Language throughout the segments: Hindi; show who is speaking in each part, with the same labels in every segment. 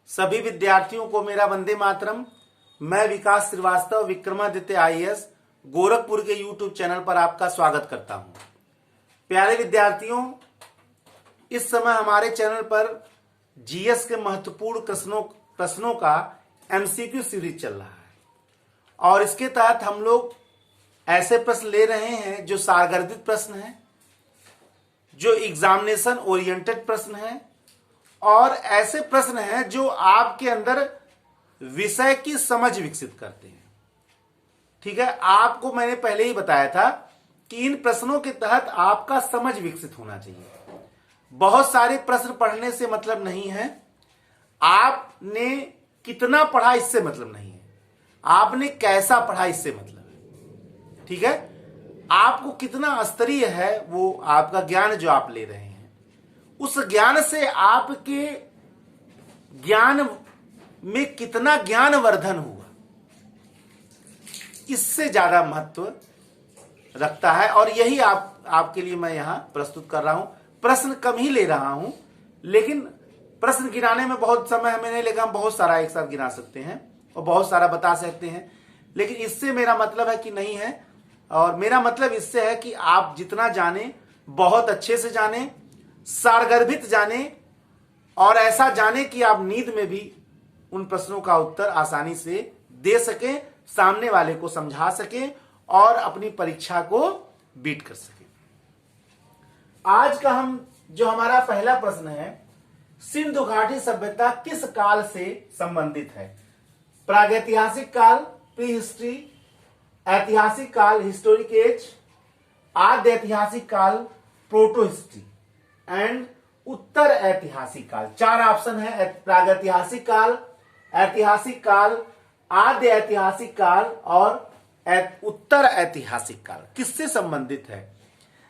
Speaker 1: सभी विद्यार्थियों को मेरा वंदे मातरम। मैं विकास श्रीवास्तव विक्रमादित्य आईएएस गोरखपुर के यूट्यूब चैनल पर आपका स्वागत करता हूं। प्यारे विद्यार्थियों, इस समय हमारे चैनल पर जीएस के महत्वपूर्ण प्रश्नों का एमसीक्यू सीरीज चल रहा है और इसके तहत हम लोग ऐसे प्रश्न ले रहे हैं जो सारगर्भित प्रश्न हैं, जो एग्जामिनेशन ओरिएंटेड प्रश्न हैं और ऐसे प्रश्न हैं जो आपके अंदर विषय की समझ विकसित करते हैं। ठीक है, आपको मैंने पहले ही बताया था कि इन प्रश्नों के तहत आपका समझ विकसित होना चाहिए। बहुत सारे प्रश्न पढ़ने से मतलब नहीं है, आपने कितना पढ़ा इससे मतलब नहीं है, आपने कैसा पढ़ा इससे मतलब है। ठीक है, आपको कितना स्तरीय है वो आपका ज्ञान जो आप ले रहे हैं, उस ज्ञान से आपके ज्ञान में कितना ज्ञानवर्धन हुआ, इससे ज्यादा महत्व रखता है। और यही आपके लिए मैं यहां प्रस्तुत कर रहा हूं। प्रश्न कम ही ले रहा हूं, लेकिन प्रश्न गिनाने में बहुत समय हमें नहीं लगेगा। हम बहुत सारा एक साथ गिना सकते हैं और बहुत सारा बता सकते हैं, लेकिन इससे मेरा मतलब है कि नहीं है। और मेरा मतलब इससे है कि आप जितना जाने बहुत अच्छे से जाने, सारगर्भित जाने और ऐसा जाने कि आप नींद में भी उन प्रश्नों का उत्तर आसानी से दे सकें, सामने वाले को समझा सकें और अपनी परीक्षा को बीट कर सकें। आज का जो हमारा पहला प्रश्न है, सिंधु घाटी सभ्यता किस काल से संबंधित है? प्रागैतिहासिक काल, प्री हिस्ट्री, ऐतिहासिक काल हिस्टोरिक एज, आद्य ऐतिहासिक काल प्रोटो हिस्ट्री एंड उत्तर ऐतिहासिक काल। 4 ऑप्शन है, प्रागैतिहासिक काल, ऐतिहासिक काल, आद्य ऐतिहासिक काल और उत्तर ऐतिहासिक काल। किससे संबंधित है?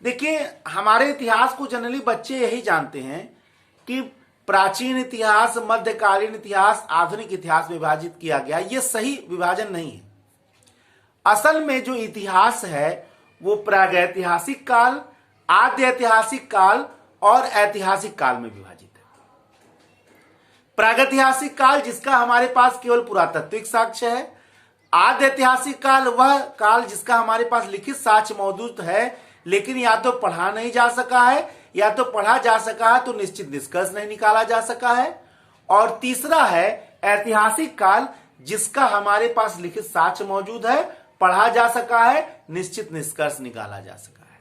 Speaker 1: देखिए, हमारे इतिहास को जनरली बच्चे यही जानते हैं कि प्राचीन इतिहास, मध्यकालीन इतिहास, आधुनिक इतिहास में विभाजित किया गया। यह सही विभाजन नहीं है। असल में जो इतिहास है वो प्रागैतिहासिक काल, आद्य ऐतिहासिक काल और ऐतिहासिक काल में विभाजित है। प्रागैतिहासिक काल जिसका हमारे पास केवल पुरातात्विक साक्ष्य है, आद्य ऐतिहासिक काल वह काल जिसका हमारे पास लिखित साक्ष्य मौजूद है, लेकिन या तो पढ़ा नहीं जा सका है या तो पढ़ा जा सका है तो निश्चित निष्कर्ष नहीं निकाला जा सका है। और तीसरा है ऐतिहासिक काल जिसका हमारे पास लिखित साक्ष्य मौजूद है, पढ़ा जा सका है, निश्चित निष्कर्ष निकाला जा सका है।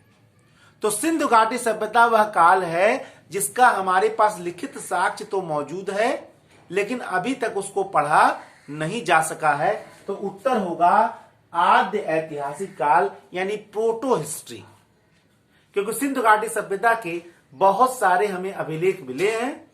Speaker 1: तो सिंधु घाटी सभ्यता वह काल है जिसका हमारे पास लिखित साक्ष्य तो मौजूद है, लेकिन अभी तक उसको पढ़ा नहीं जा सका है। तो उत्तर होगा आद्य ऐतिहासिक काल यानी प्रोटो हिस्ट्री, क्योंकि सिंधु घाटी सभ्यता के बहुत सारे हमें अभिलेख मिले हैं।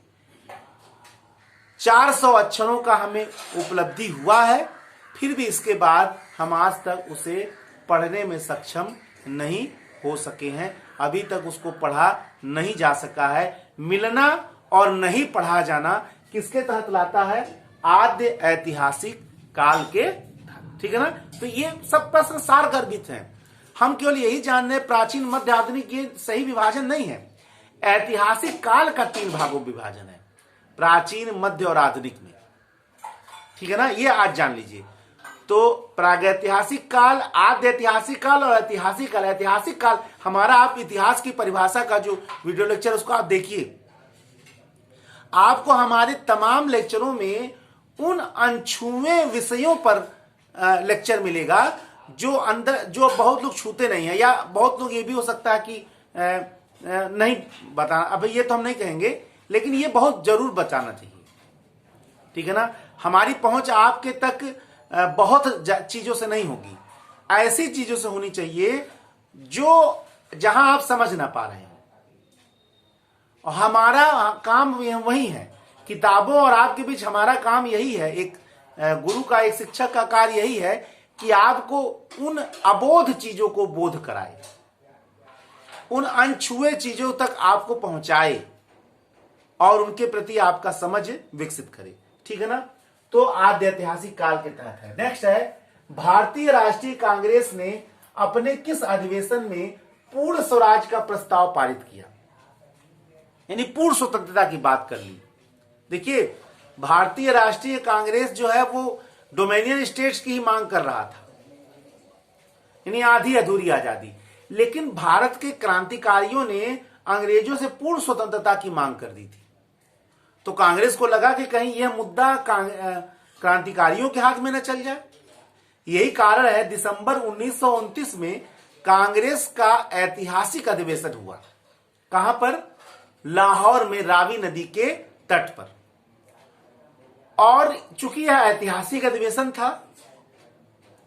Speaker 1: 400 अक्षरों का हमें उपलब्धि हुआ है, फिर भी इसके बाद हम आज तक उसे पढ़ने में सक्षम नहीं हो सके हैं। अभी तक उसको पढ़ा नहीं जा सका है। मिलना और नहीं पढ़ा जाना किसके तहत लाता है? आद्य ऐतिहासिक काल के तहत। ठीक है ना? तो ये सब प्रश्न सारगर्भित हैं। हम केवल यही जान रहे, प्राचीन, मध्य, आधुनिक, ये सही विभाजन नहीं है। ऐतिहासिक काल का 3 भागों में विभाजन है, प्राचीन, मध्य और आधुनिक में। ठीक है ना? ये आज जान लीजिए। तो प्रागैतिहासिक काल, आद्य ऐतिहासिक काल और ऐतिहासिक काल। ऐतिहासिक काल हमारा, आप इतिहास की परिभाषा का जो वीडियो लेक्चर उसको आप देखिए, आपको हमारे तमाम लेक्चरों में उन अनछुए विषयों पर लेक्चर मिलेगा जो बहुत लोग छूते नहीं है, या बहुत लोग ये भी हो सकता है कि नहीं बताना। अब ये तो हम नहीं कहेंगे, लेकिन ये बहुत जरूर बताना चाहिए। ठीक है ना? हमारी पहुंच आपके तक बहुत चीजों से नहीं होगी, ऐसी चीजों से होनी चाहिए जो जहां आप समझ ना पा रहे हैं। और हमारा काम वही है, किताबों और आपके बीच हमारा काम यही है। एक गुरु का, एक शिक्षक का कार्य यही है कि आपको उन अबोध चीजों को बोध कराए, उन अनछुए चीजों तक आपको पहुंचाए और उनके प्रति आपका समझ विकसित करे। ठीक है ना? तो आद्य ऐतिहासिक काल के तहत है। नेक्स्ट है, भारतीय राष्ट्रीय कांग्रेस ने अपने किस अधिवेशन में पूर्ण स्वराज का प्रस्ताव पारित किया? यानी पूर्ण स्वतंत्रता की बात कर ली। देखिए, भारतीय राष्ट्रीय कांग्रेस जो है वो डोमिनियन स्टेट्स की ही मांग कर रहा था, यानी आधी अधूरी आजादी। लेकिन भारत के क्रांतिकारियों ने अंग्रेजों से पूर्ण स्वतंत्रता की मांग कर दी थी। तो कांग्रेस को लगा कि कहीं यह मुद्दा क्रांतिकारियों के हाथ में न चल जाए। यही कारण है दिसंबर 1929 में कांग्रेस का ऐतिहासिक अधिवेशन हुआ। कहां पर? लाहौर में, रावी नदी के तट पर। और चूंकि यह ऐतिहासिक अधिवेशन था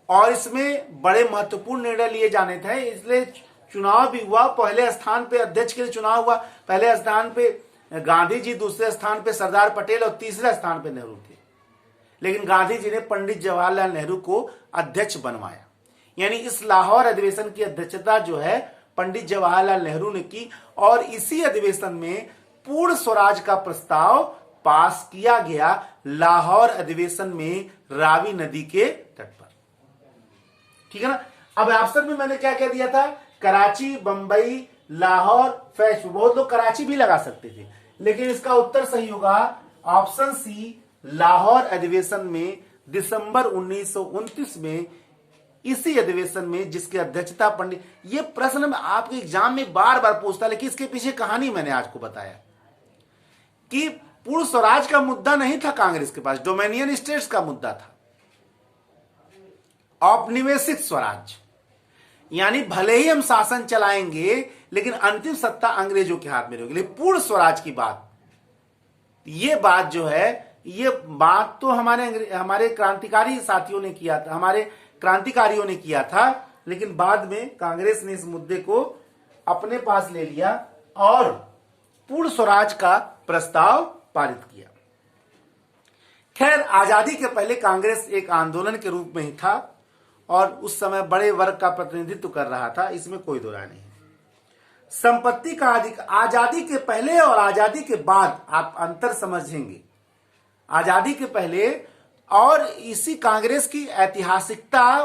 Speaker 1: और इसमें बड़े महत्वपूर्ण निर्णय लिए जाने थे, इसलिए चुनाव भी हुआ। पहले स्थान पे अध्यक्ष के लिए चुनाव हुआ। पहले स्थान पे गांधी जी, दूसरे स्थान पे सरदार पटेल और तीसरे स्थान पे नेहरू थे। लेकिन गांधी जी ने पंडित जवाहरलाल नेहरू को अध्यक्ष बनवाया। यानी इस लाहौर अधिवेशन की अध्यक्षता जो है पंडित जवाहरलाल नेहरू ने की और इसी अधिवेशन में पूर्ण स्वराज का प्रस्ताव पास किया गया, लाहौर अधिवेशन में रावी नदी के तट पर। ठीक है ना। अब ऑप्शन में मैंने क्या कह दिया था? कराची, बंबई, लाहौर, फैज। बहुत लोग कराची भी लगा सकते थे, लेकिन इसका उत्तर सही होगा ऑप्शन सी, लाहौर अधिवेशन में दिसंबर 1929 में। इसी अधिवेशन में जिसकी अध्यक्षता पंडित, ये प्रश्न में आपके एग्जाम में बार बार पूछता, लेकिन इसके पीछे कहानी मैंने आज को बताया कि पूर्ण स्वराज का मुद्दा नहीं था कांग्रेस के पास, डोमिनियन स्टेट्स का मुद्दा था। औपनिवेशिक स्वराज, यानी भले ही हम शासन चलाएंगे लेकिन अंतिम सत्ता अंग्रेजों के हाथ में रहेगी। लेकिन पूर्ण स्वराज की बात, ये बात जो है, ये बात तो हमारे क्रांतिकारी साथियों ने किया था, हमारे क्रांतिकारियों ने किया था। लेकिन बाद में कांग्रेस ने इस मुद्दे को अपने पास ले लिया और पूर्ण स्वराज का प्रस्ताव पारित किया। खैर, आजादी के पहले कांग्रेस एक आंदोलन के रूप में ही था और उस समय बड़े वर्ग का प्रतिनिधित्व कर रहा था, इसमें कोई दो राय नहीं। संपत्ति का अधिकार, आजादी के पहले और आजादी के बाद आप अंतर समझेंगे। आजादी के पहले और इसी कांग्रेस की ऐतिहासिकता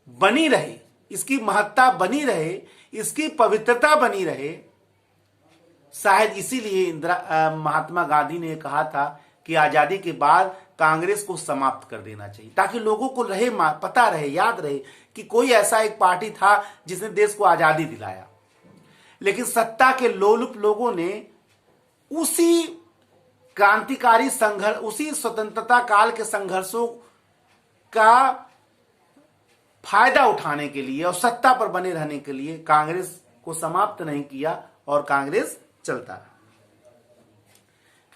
Speaker 1: बनी रहे, इसकी महत्ता बनी रहे, इसकी पवित्रता बनी रहे। शायद इसीलिए महात्मा गांधी ने कहा था कि आजादी के बाद कांग्रेस को समाप्त कर देना चाहिए, ताकि लोगों को रहे, पता रहे, याद रहे कि कोई ऐसा एक पार्टी था जिसने देश को आजादी दिलाया। लेकिन सत्ता के लोलुप लोगों ने उसी क्रांतिकारी संघर्ष, उसी स्वतंत्रता काल के संघर्षों का फायदा उठाने के लिए और सत्ता पर बने रहने के लिए कांग्रेस को समाप्त नहीं किया और कांग्रेस चलता रहा।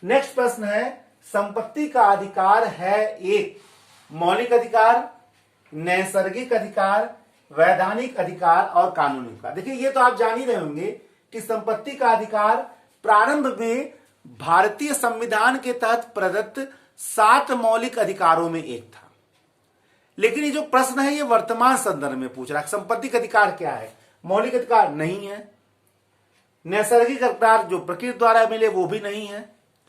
Speaker 1: नेक्स्ट प्रश्न है, संपत्ति का अधिकार है एक मौलिक अधिकार, नैसर्गिक अधिकार, वैधानिक अधिकार और कानूनी अधिकार। देखिए, ये तो आप जान ही रहे होंगे कि संपत्ति का अधिकार प्रारंभ में भारतीय संविधान के तहत प्रदत्त 7 मौलिक अधिकारों में एक था। लेकिन ये जो प्रश्न है ये वर्तमान संदर्भ में पूछ रहा है, संपत्ति का अधिकार क्या है? मौलिक अधिकार नहीं है। नैसर्गिक अधिकार जो प्रकृति द्वारा मिले वो भी नहीं है,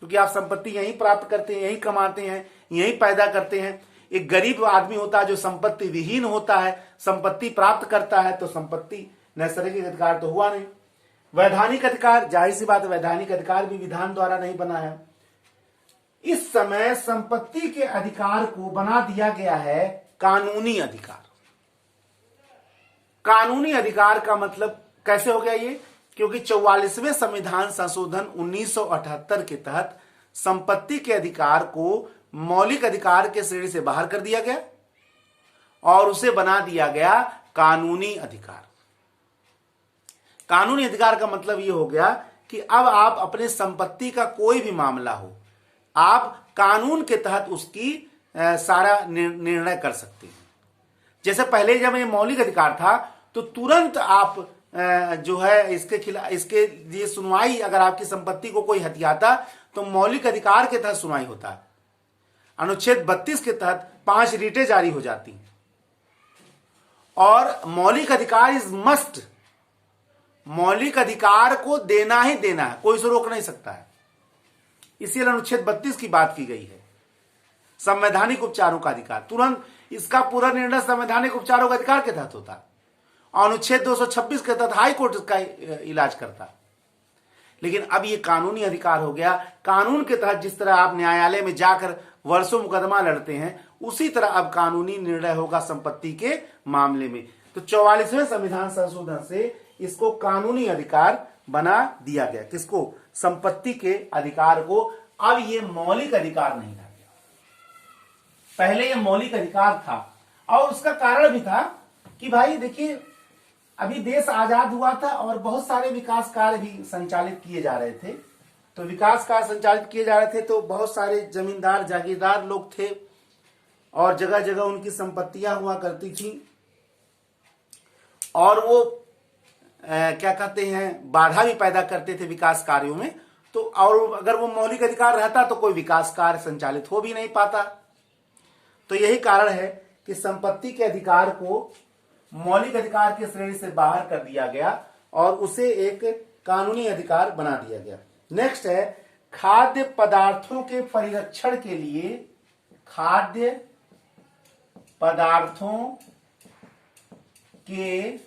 Speaker 1: क्योंकि आप संपत्ति यहीं प्राप्त करते हैं, यहीं कमाते हैं, यहीं पैदा करते हैं। एक गरीब आदमी होता है जो संपत्ति विहीन होता है, संपत्ति प्राप्त करता है, तो संपत्ति नैसर्गिक अधिकार तो हुआ नहीं। वैधानिक अधिकार, जाहिर सी बात है, वैधानिक अधिकार भी विधान द्वारा नहीं बना है। इस समय संपत्ति के अधिकार को बना दिया गया है कानूनी अधिकार। कानूनी अधिकार का मतलब कैसे हो गया ये? क्योंकि 44वें संविधान संशोधन 1978 के तहत संपत्ति के अधिकार को मौलिक अधिकार के श्रेणी से बाहर कर दिया गया और उसे बना दिया गया कानूनी अधिकार। कानूनी अधिकार का मतलब यह हो गया कि अब आप अपने संपत्ति का कोई भी मामला हो, आप कानून के तहत उसकी सारा निर्णय कर सकते हैं। जैसे पहले जब ये मौलिक अधिकार था तो तुरंत आप जो है इसके खिलाफ, इसके लिए सुनवाई, अगर आपकी संपत्ति को कोई हथियाता तो मौलिक अधिकार के तहत सुनवाई होता है। अनुच्छेद 32 के तहत 5 रीटें जारी हो जाती हैं और मौलिक अधिकार इज मस्ट, मौलिक अधिकार को देना ही देना है, कोई उसे रोक नहीं सकता है। इसीलिए अनुच्छेद 32 की बात की गई है। संवैधानिक उपचारों का अधिकार, तुरंत इसका पूरा निर्णय संवैधानिक उपचारों का अधिकार के तहत होता है। अनुच्छेद 226 के तहत हाई कोर्ट इसका इलाज करता है। लेकिन अब ये कानूनी अधिकार हो गया। कानून के तहत जिस तरह आप न्यायालय में जाकर वर्षों मुकदमा लड़ते हैं, उसी तरह अब कानूनी निर्णय होगा संपत्ति के मामले में। तो 44वें संविधान संशोधन से इसको कानूनी अधिकार बना दिया गया। किसको? संपत्ति के अधिकार को। अब ये मौलिक अधिकार नहीं रह गया। पहले ये मौलिक अधिकार था और उसका कारण भी था कि भाई देखिए, अभी देश आजाद हुआ था और बहुत सारे विकास कार्य भी संचालित किए जा रहे थे। तो विकास कार्य संचालित किए जा रहे थे तो बहुत सारे जमींदार जागीरदार लोग थे और जगह जगह उनकी संपत्तियां हुआ करती थी और वो क्या कहते हैं, बाधा भी पैदा करते थे विकास कार्यों में। तो और अगर वो मौलिक अधिकार रहता तो कोई विकास कार्य संचालित हो भी नहीं पाता। तो यही कारण है कि संपत्ति के अधिकार को मौलिक अधिकार के श्रेणी से बाहर कर दिया गया और उसे एक कानूनी अधिकार बना दिया गया। नेक्स्ट है खाद्य पदार्थों के परिरक्षण के लिए, खाद्य पदार्थों के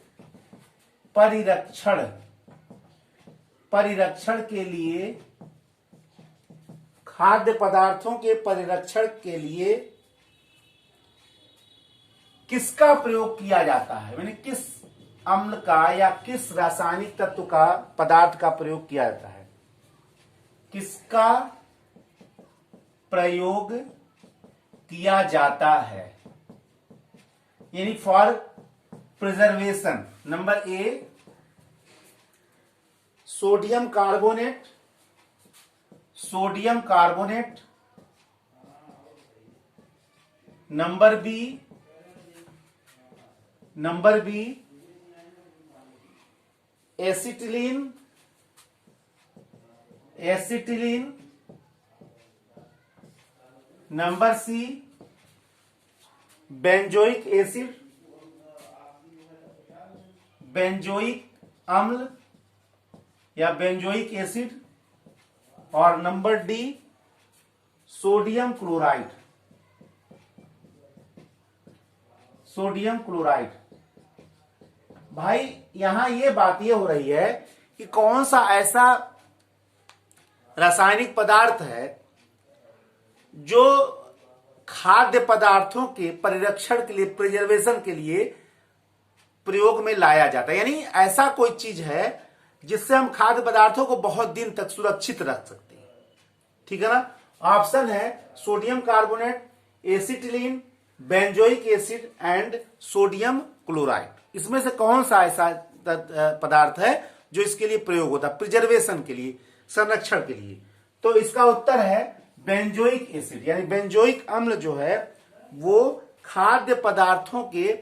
Speaker 1: परिरक्षण के लिए, खाद्य पदार्थों के परिरक्षण के लिए किसका प्रयोग किया जाता है, यानी किस अम्ल का या किस रासायनिक तत्व का, पदार्थ का प्रयोग किया जाता है, किसका प्रयोग किया जाता है, यानी for preservation. Number A sodium carbonate, sodium carbonate. Number B acetylene, number C benzoic acid, benzoic अम्ल या बेंजोइक एसिड, और number D sodium chloride, sodium chloride. भाई यहां ये बात ये हो रही है कि कौन सा ऐसा रासायनिक पदार्थ है जो खाद्य पदार्थों के परिरक्षण के लिए, प्रिजर्वेशन के लिए प्रयोग में लाया जाता है, यानी ऐसा कोई चीज है जिससे हम खाद्य पदार्थों को बहुत दिन तक सुरक्षित रख सकते हैं। ठीक है ना? ऑप्शन है sodium carbonate, acetylene, benzoic acid and sodium chloride. इसमें से कौन सा ऐसा पदार्थ है जो इसके लिए प्रयोग होता है, प्रिजर्वेशन के लिए, संरक्षण के लिए? तो इसका उत्तर है बेंजोइक एसिड, यानी बेंजोइक अम्ल जो है वो खाद्य पदार्थों के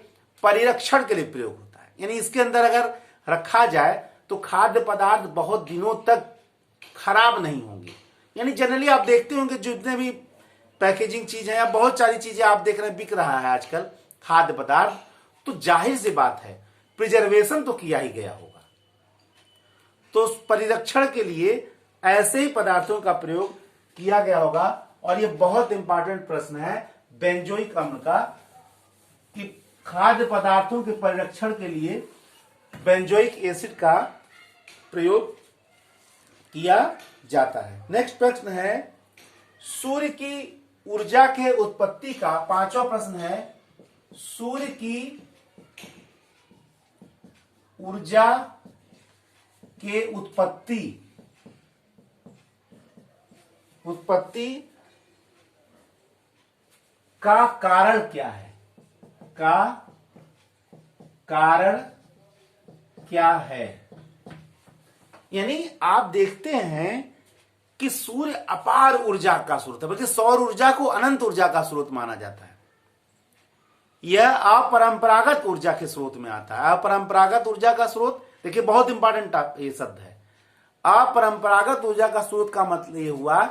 Speaker 1: परिरक्षण के लिए प्रयोग होता है। यानी इसके अंदर अगर रखा जाए तो खाद्य पदार्थ बहुत दिनों तक खराब नहीं होंगे। यानी जनरली आप देखते होंगे जितने भी पैकेजिंग चीजें या बहुत सारी चीजें आप देख रहे हैं बिक रहा है आजकल खाद्य पदार्थ, तो जाहिर सी बात है प्रिजर्वेशन तो किया ही गया होगा। तो परिरक्षण के लिए ऐसे ही पदार्थों का प्रयोग किया गया होगा। और ये बहुत इंपॉर्टेंट प्रश्न है बेंजोइक अम्ल का, कि खाद्य पदार्थों के परिरक्षण के लिए बेंजोइक एसिड का प्रयोग किया जाता है। नेक्स्ट प्रश्न है सूर्य की ऊर्जा के उत्पत्ति का, पांचवा प्रश्न है सूर्य की ऊर्जा के उत्पत्ति का कारण क्या है, का कारण क्या है? यानी आप देखते हैं कि सूर्य अपार ऊर्जा का स्रोत है, बल्कि सौर ऊर्जा को अनंत ऊर्जा का स्रोत माना जाता है। यह अपरंपरागत ऊर्जा के स्रोत में आता है। अपरंपरागत ऊर्जा का स्रोत, देखिए बहुत इंपॉर्टेंट ये शब्द है। अपरंपरागत ऊर्जा का स्रोत का मतलब ये हुआ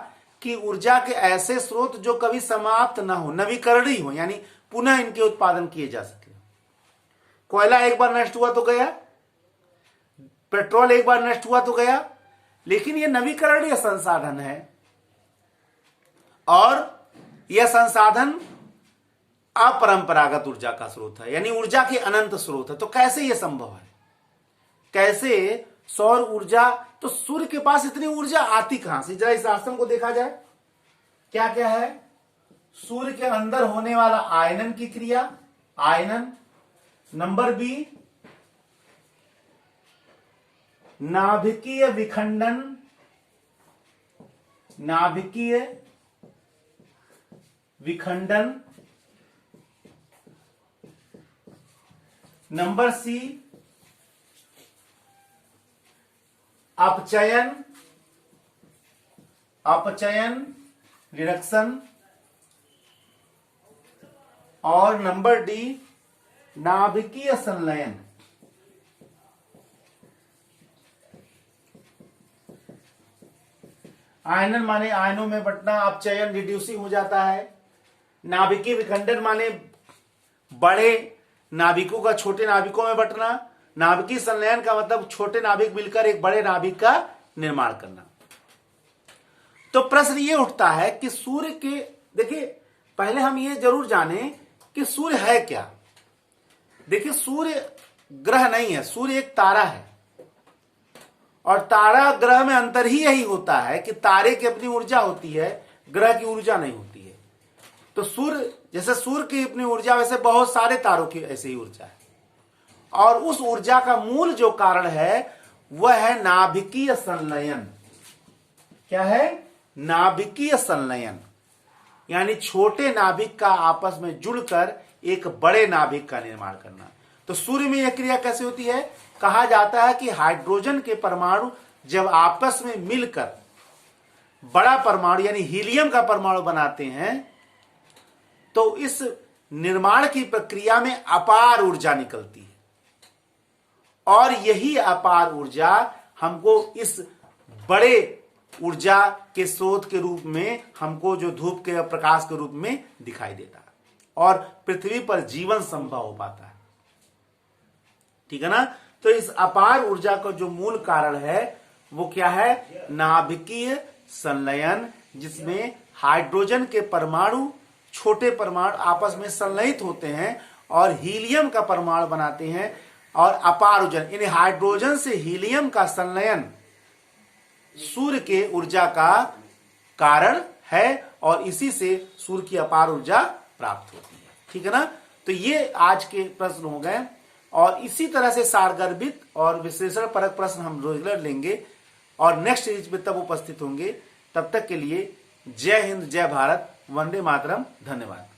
Speaker 1: कि ऊर्जा के ऐसे स्रोत जो कभी समाप्त ना हो, नवीकरणीय हो, यानी पुनः इनके उत्पादन किए जा सके। कोयला एक बार नष्ट हुआ तो गया, पेट्रोल एक बार नष्ट हुआ तो गया, लेकिन यह नवीकरणीय संसाधन है और यह संसाधन अपरंपरागत ऊर्जा का स्रोत है, यानी ऊर्जा के अनंत स्रोत है। तो कैसे यह संभव है? कैसे सौर ऊर्जा, तो सूर्य के पास इतनी ऊर्जा आती कहां से? जरा इस आसन को देखा जाए, क्या क्या है? सूर्य के अंदर होने वाला आयनन की क्रिया, आयनन। नंबर बी, नाभिकीय विखंडन, नाभिकीय विखंडन। नंबर सी, अपचयन, अपचयन, रिडक्शन। और नंबर डी, नाभिकीय संलयन। आयनन माने आयनों में बंटना, अपचयन रिड्यूसिंग हो जाता है। नाभिकीय विखंडन माने बड़े नाभिकों का छोटे नाभिकों में बंटना। नाभिकीय संलयन का मतलब छोटे नाभिक मिलकर एक बड़े नाभिक का निर्माण करना। तो प्रश्न ये उठता है कि सूर्य के, देखिए पहले हम ये जरूर जाने कि सूर्य है क्या। देखिए सूर्य ग्रह नहीं है, सूर्य एक तारा है। और तारा ग्रह में अंतर ही यही होता है कि तारे की अपनी ऊर्जा होती है, ग्रह की ऊर्जा नहीं होती है। तो सूर्य, जैसे सूर्य की अपनी ऊर्जा, वैसे बहुत सारे तारों की ऐसे ही ऊर्जा है। और उस ऊर्जा का मूल जो कारण है वह है नाभिकीय संलयन। क्या है? नाभिकीय संलयन, यानी छोटे नाभिक का आपस में जुड़कर एक बड़े नाभिक का निर्माण करना। तो सूर्य में यह क्रिया कैसे होती है? कहा जाता है कि हाइड्रोजन के परमाणु जब आपस में मिलकर बड़ा परमाणु यानी हीलियम का परमाणु बनाते हैं तो इस निर्माण की प्रक्रिया में अपार ऊर्जा निकलती है। और यही अपार ऊर्जा हमको इस बड़े ऊर्जा के स्रोत के रूप में, हमको जो धूप के प्रकाश के रूप में दिखाई देता है और पृथ्वी पर जीवन संभव हो पाता है। ठीक है ना? तो इस अपार ऊर्जा का जो मूल कारण है वो क्या है? नाभिकीय संलयन, जिसमें हाइड्रोजन के परमाणु, छोटे परमाणु आपस में संलयित होते हैं और हीलियम का परमाणु बनाते हैं। और अपार ऊर्जा यानी हाइड्रोजन से हीलियम का संलयन सूर्य के ऊर्जा का कारण है और इसी से सूर्य की अपार ऊर्जा प्राप्त होती है। ठीक है ना? तो ये आज के प्रश्न हो गए और इसी तरह से सारगर्भित और विश्लेषण परक प्रश्न हम रेगुलर लेंगे और नेक्स्ट सीरीज में तब उपस्थित होंगे। तब तक के लिए जय हिंद, जय भारत, वंदे मातरम। धन्यवाद।